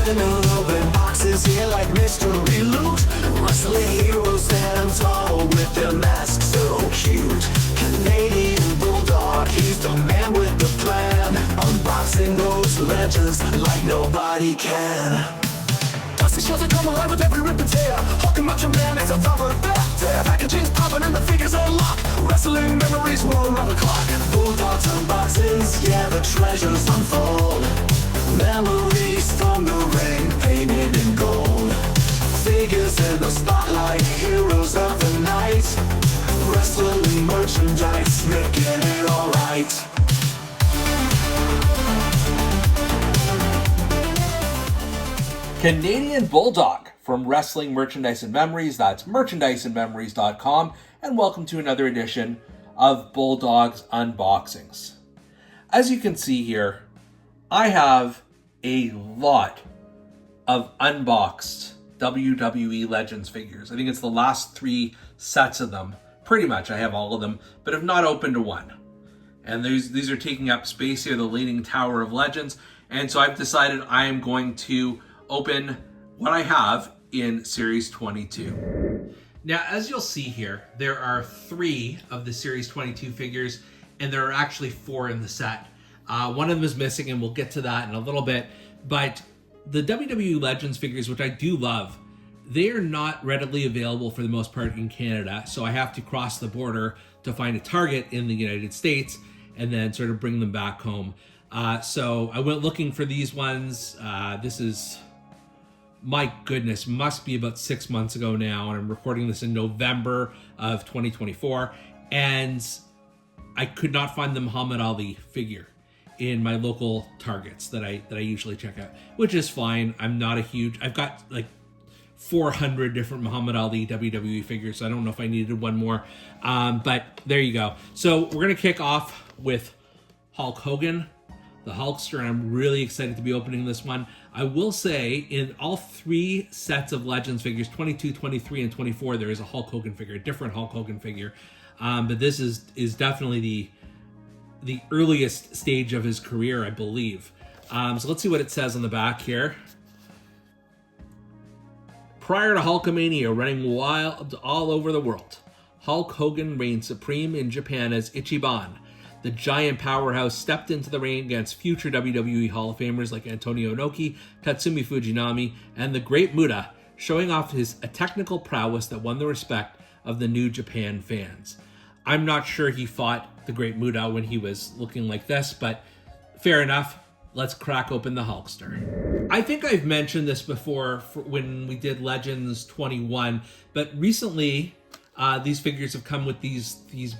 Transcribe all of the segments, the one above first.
Another box is here like mystery loot. Wrestling heroes stand tall with their masks so cute. Canadian Bulldog, he's the man with the plan. Unboxing those legends like nobody can. Dusty shows that come alive with every rip and tear. Hulk and Macho Man is a thumper back there. Packaging's popping and the figures unlock. Wrestling memories will run the clock. Bulldogs unboxings, yeah, the treasures unfold. Memories from the ring, painted in gold. Figures in the spotlight, heroes of the night. Wrestling merchandise, making it alright. Canadian Bulldog from Wrestling Merchandise and Memories. That's merchandiseandmemories.com, and welcome to another edition of Bulldog's Unboxings. As you can see here, I have a lot of unboxed WWE Legends figures. I think it's the last 3 sets of them. Pretty much, I have all of them, but have not opened one. And these are taking up space here, the Leaning Tower of Legends. And so I've decided I am going to open what I have in Series 22. Now, as you'll see here, there are 3 of the Series 22 figures, and there are actually 4 in the set. One of them is missing, and we'll get to that in a little bit. But the WWE Legends figures, which I do love, they are not readily available for the most part in Canada. So I have to cross the border to find a Target in the United States and then sort of bring them back home. So I went looking for these ones. This is, my goodness, must be about 6 months ago now. And I'm recording this in November of 2024. And I could not find the Muhammad Ali figure in my local Targets that I usually check out, which is fine. I'm not a huge, I've got like 400 different Muhammad Ali WWE figures, so I don't know if I needed one more, but there you go. So we're gonna kick off with Hulk Hogan, the Hulkster, and I'm really excited to be opening this one. I will say, in all 3 sets of Legends figures, 22, 23, and 24, there is a Hulk Hogan figure, a different Hulk Hogan figure, but this is definitely the earliest stage of his career, I believe. So let's see what it says on the back here. Prior to Hulkamania running wild all over the world, Hulk Hogan reigned supreme in Japan as Ichiban. The giant powerhouse stepped into the ring against future WWE Hall of Famers like Antonio Inoki, Tatsumi Fujinami, and the Great Muta, showing off his technical prowess that won the respect of the New Japan fans. I'm not sure he fought the Great Muta when he was looking like this, but fair enough. Let's crack open the Hulkster. I think I've mentioned this before when we did Legends 21, but recently these figures have come with these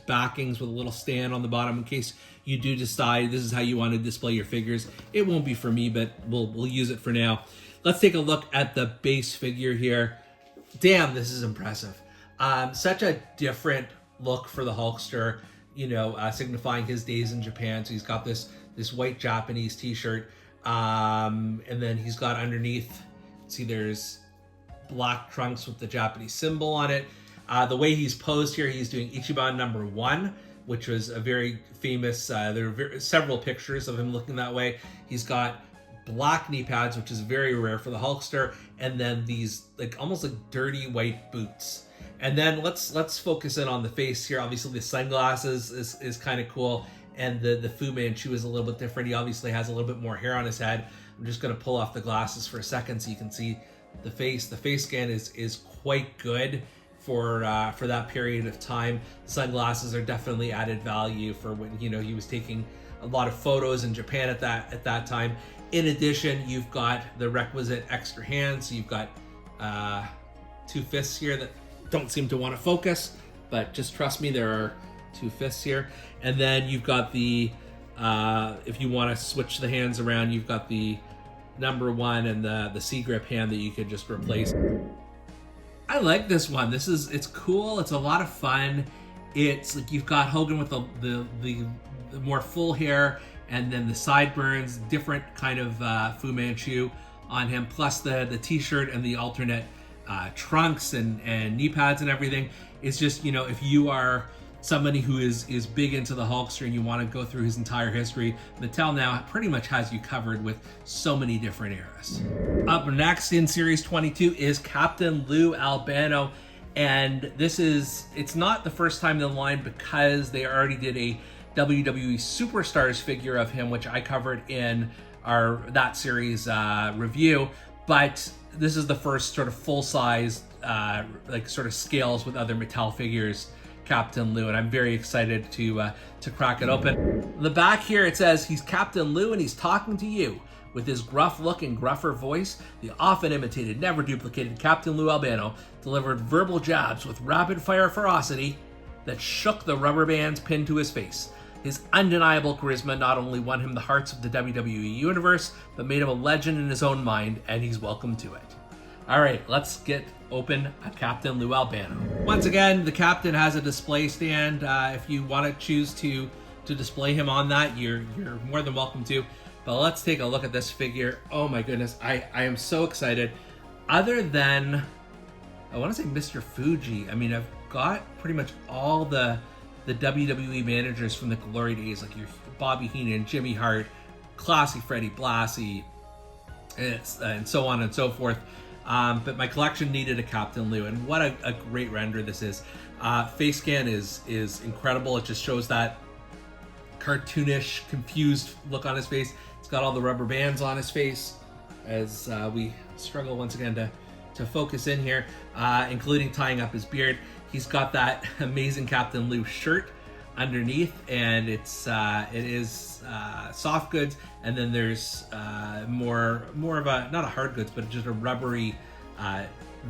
backings with a little stand on the bottom in case you do decide this is how you want to display your figures. It won't be for me, but we'll use it for now. Let's take a look at the base figure here. Damn, this is impressive. Such a different look for the Hulkster, you know, signifying his days in Japan. So he's got this white Japanese t-shirt, and then he's got underneath, see there's black trunks with the Japanese symbol on it. The way he's posed here, he's doing Ichiban #1, which was a very famous, there are several pictures of him looking that way. He's got black knee pads, which is very rare for the Hulkster, and then these like almost like dirty white boots. And then let's focus in on the face here. Obviously the sunglasses is kind of cool, and the Fu Manchu is a little bit different. He obviously has a little bit more hair on his head. I'm just going to pull off the glasses for a second so you can see the face. The face scan is quite good for that period of time. The sunglasses are definitely added value for when, you know, he was taking a lot of photos in Japan at that time. In addition, you've got the requisite extra hands. So you've got 2 fists here that don't seem to want to focus, but just trust me, there are 2 fists here. And then you've got the if you want to switch the hands around, you've got the #1 and the C grip hand that you could just replace. I like this one. It's cool. It's a lot of fun. It's like you've got Hogan with the more full hair, and then the sideburns, different kind of Fu Manchu on him, plus the t-shirt and the alternate trunks and knee pads and everything. It's just, you know, if you are somebody who is big into the Hulkster and you want to go through his entire history, Mattel now pretty much has you covered with so many different eras. Up next in Series 22 is Captain Lou Albano. And it's not the first time in the line because they already did a WWE Superstars figure of him, which I covered in that series review. But this is the first sort of full-size, like sort of scales with other Mattel figures, Captain Lou, and I'm very excited to crack it open. On the back here it says he's Captain Lou and he's talking to you. With his gruff look and gruffer voice, the often imitated, never duplicated Captain Lou Albano delivered verbal jabs with rapid-fire ferocity that shook the rubber bands pinned to his face. His undeniable charisma not only won him the hearts of the WWE Universe, but made him a legend in his own mind, and he's welcome to it. All right, let's get open a Captain Lou Albano. Once again, the Captain has a display stand. If you want to choose to display him on that, you're more than welcome to. But let's take a look at this figure. Oh my goodness, I am so excited. Other than, I want to say Mr. Fuji, I mean, I've got pretty much all the WWE managers from the glory days, like your Bobby Heenan, Jimmy Hart, Classy Freddie Blassie, and so on and so forth. But my collection needed a Captain Lou, and what a great render this is. Face scan is incredible. It just shows that cartoonish, confused look on his face. It's got all the rubber bands on his face as we struggle once again to focus in here, including tying up his beard. He's got that amazing Captain Lou shirt underneath, and it is soft goods, and then there's more of a, not a hard goods, but just a rubbery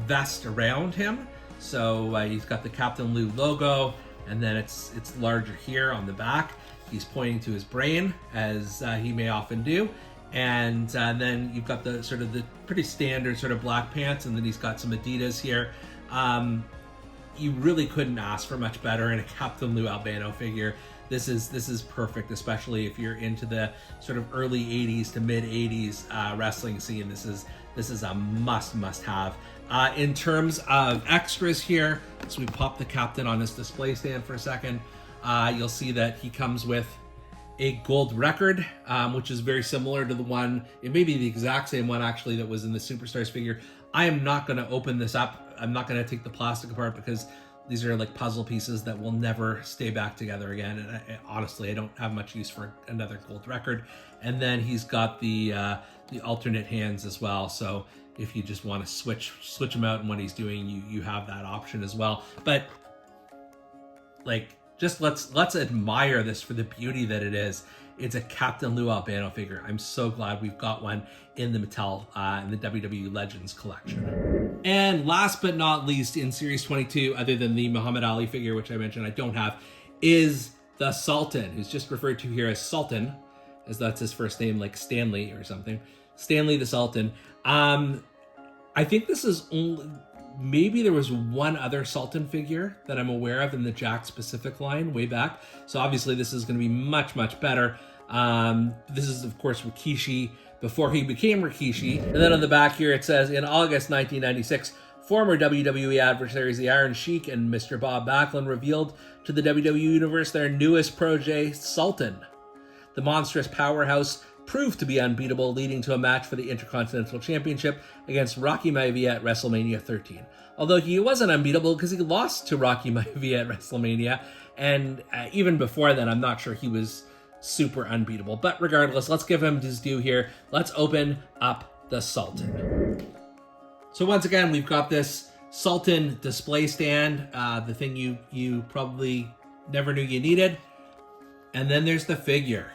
vest around him. So he's got the Captain Lou logo, and then it's larger here on the back. He's pointing to his brain, as he may often do, and then you've got the sort of the pretty standard sort of black pants, and then he's got some Adidas here. You really couldn't ask for much better in a Captain Lou Albano figure. This is perfect, especially if you're into the sort of early 80s to mid 80s wrestling scene. This is a must have. In terms of extras here, so we pop the Captain on this display stand for a second. You'll see that he comes with a gold record, which is very similar to the one, it may be the exact same one actually that was in the Superstars figure. I am not going to open this up. I'm not going to take the plastic apart because these are like puzzle pieces that will never stay back together again. And honestly, I don't have much use for another gold record. And then he's got the alternate hands as well. So if you just want to switch him out and what he's doing, you have that option as well. But like, just let's admire this for the beauty that it is. It's a Captain Lou Albano figure. I'm so glad we've got one in the Mattel, in the WWE Legends collection. And last but not least, in Series 22, other than the Muhammad Ali figure, which I mentioned I don't have, is the Sultan, who's just referred to here as Sultan, as that's his first name, like Stanley or something. Stanley the Sultan. I think this is only... Maybe there was one other Sultan figure that I'm aware of in the Jack specific line way back. So obviously this is going to be much better. This is, of course, Rikishi before he became Rikishi. And then on the back here it says, in August 1996, former WWE adversaries the Iron Sheik and Mr. Bob Backlund revealed to the WWE Universe their newest protege, Sultan. The monstrous powerhouse proved to be unbeatable, leading to a match for the Intercontinental Championship against Rocky Maivia at WrestleMania 13. Although he wasn't unbeatable because he lost to Rocky Maivia at WrestleMania, and even before then, I'm not sure he was super unbeatable. But regardless, let's give him his due here. Let's open up the Sultan. So once again, we've got this Sultan display stand, the thing you probably never knew you needed. And then there's the figure.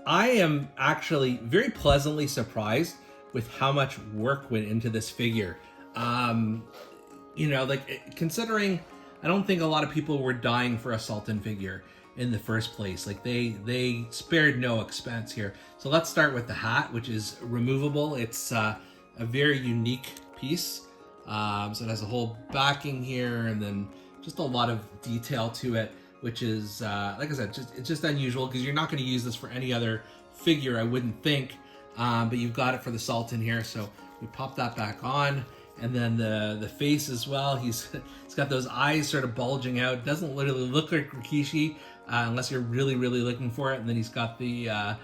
I am actually very pleasantly surprised with how much work went into this figure. You know, like, considering I don't think a lot of people were dying for a Sultan figure in the first place. Like, they spared no expense here. So let's start with the hat, which is removable. It's a very unique piece. So it has a whole backing here and then just a lot of detail to it, which is, like I said, it's just unusual because you're not going to use this for any other figure, I wouldn't think. But you've got it for the Sultan here, so we pop that back on. and then the face as well. He's got those eyes sort of bulging out. Doesn't literally look like Rikishi unless you're really looking for it. And then he's got the I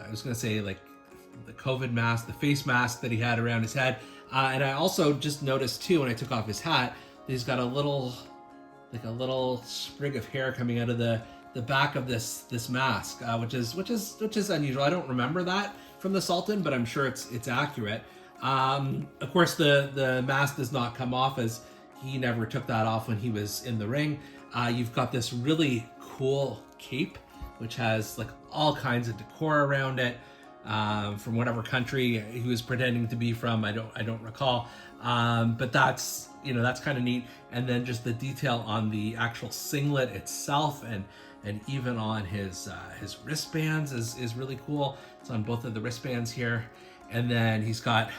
was gonna say like the COVID mask, the face mask that he had around his head. And I also just noticed too when I took off his hat, he's got a little sprig of hair coming out of the back of this mask, which is unusual. I don't remember that from the Sultan, but I'm sure it's accurate. Of course, the mask does not come off, as he never took that off when he was in the ring. You've got this really cool cape, which has like all kinds of decor around it, from whatever country he was pretending to be from. I don't recall, but that's kind of neat. And then just the detail on the actual singlet itself, and even on his wristbands is really cool. It's on both of the wristbands here. And then he's got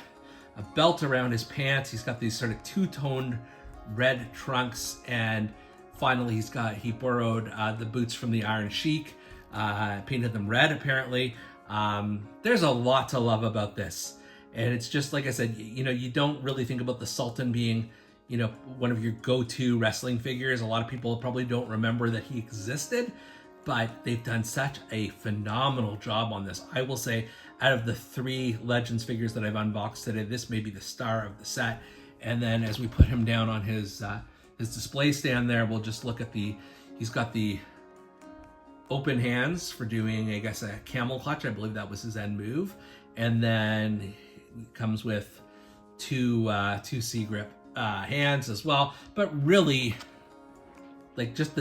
a belt around his pants. He's got these sort of two-toned red trunks, and finally he borrowed the boots from the Iron Sheik, painted them red apparently. There's a lot to love about this, and it's just like I said, you don't really think about the Sultan being one of your go-to wrestling figures. A lot of people probably don't remember that he existed, but they've done such a phenomenal job on this. I will say, out of the 3 Legends figures that I've unboxed today, this may be the star of the set. And then as we put him down on his display stand there, we'll just look at he's got the open hands for doing, I guess, a camel clutch. I believe that was his end move. And then it comes with two C-grip hands as well. But really, like, just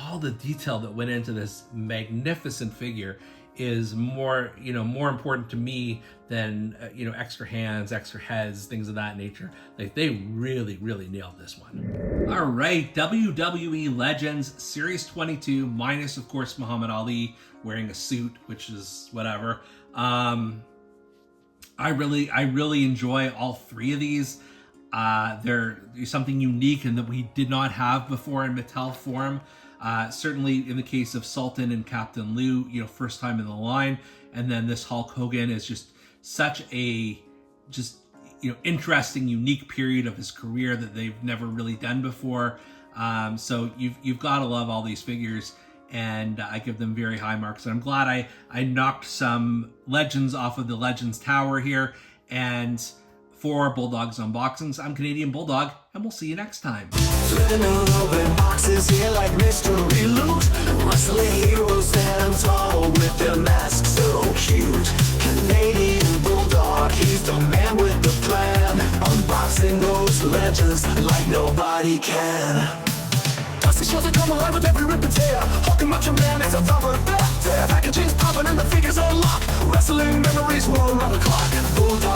all the detail that went into this magnificent figure is more important to me than extra hands, extra heads, things of that nature. Like, they really nailed this one. All right, WWE Legends Series 22, minus of course Muhammad Ali wearing a suit, which is whatever. I really enjoy all 3 of these. They're something unique and that we did not have before in Mattel form. Certainly in the case of Sultan and Captain Lou, first time in the line. And then this Hulk Hogan is just such a interesting, unique period of his career that they've never really done before. So you've got to love all these figures, and I give them very high marks. And I'm glad I knocked some Legends off of the Legends Tower here. And for Bulldog's Unboxings, I'm Canadian Bulldog, and we'll see you next time. Flipping open boxes here like mystery loot. Wrestling heroes stand tall with their masks so cute. Canadian Bulldog, he's the man with the plan. Unboxing those legends like nobody can. Dusty shows that come alive with every rip and tear. Hulking Macho Man is a thumper back there. Packaging's popping and the figures are locked. Wrestling memories roll around the clock. Bulldog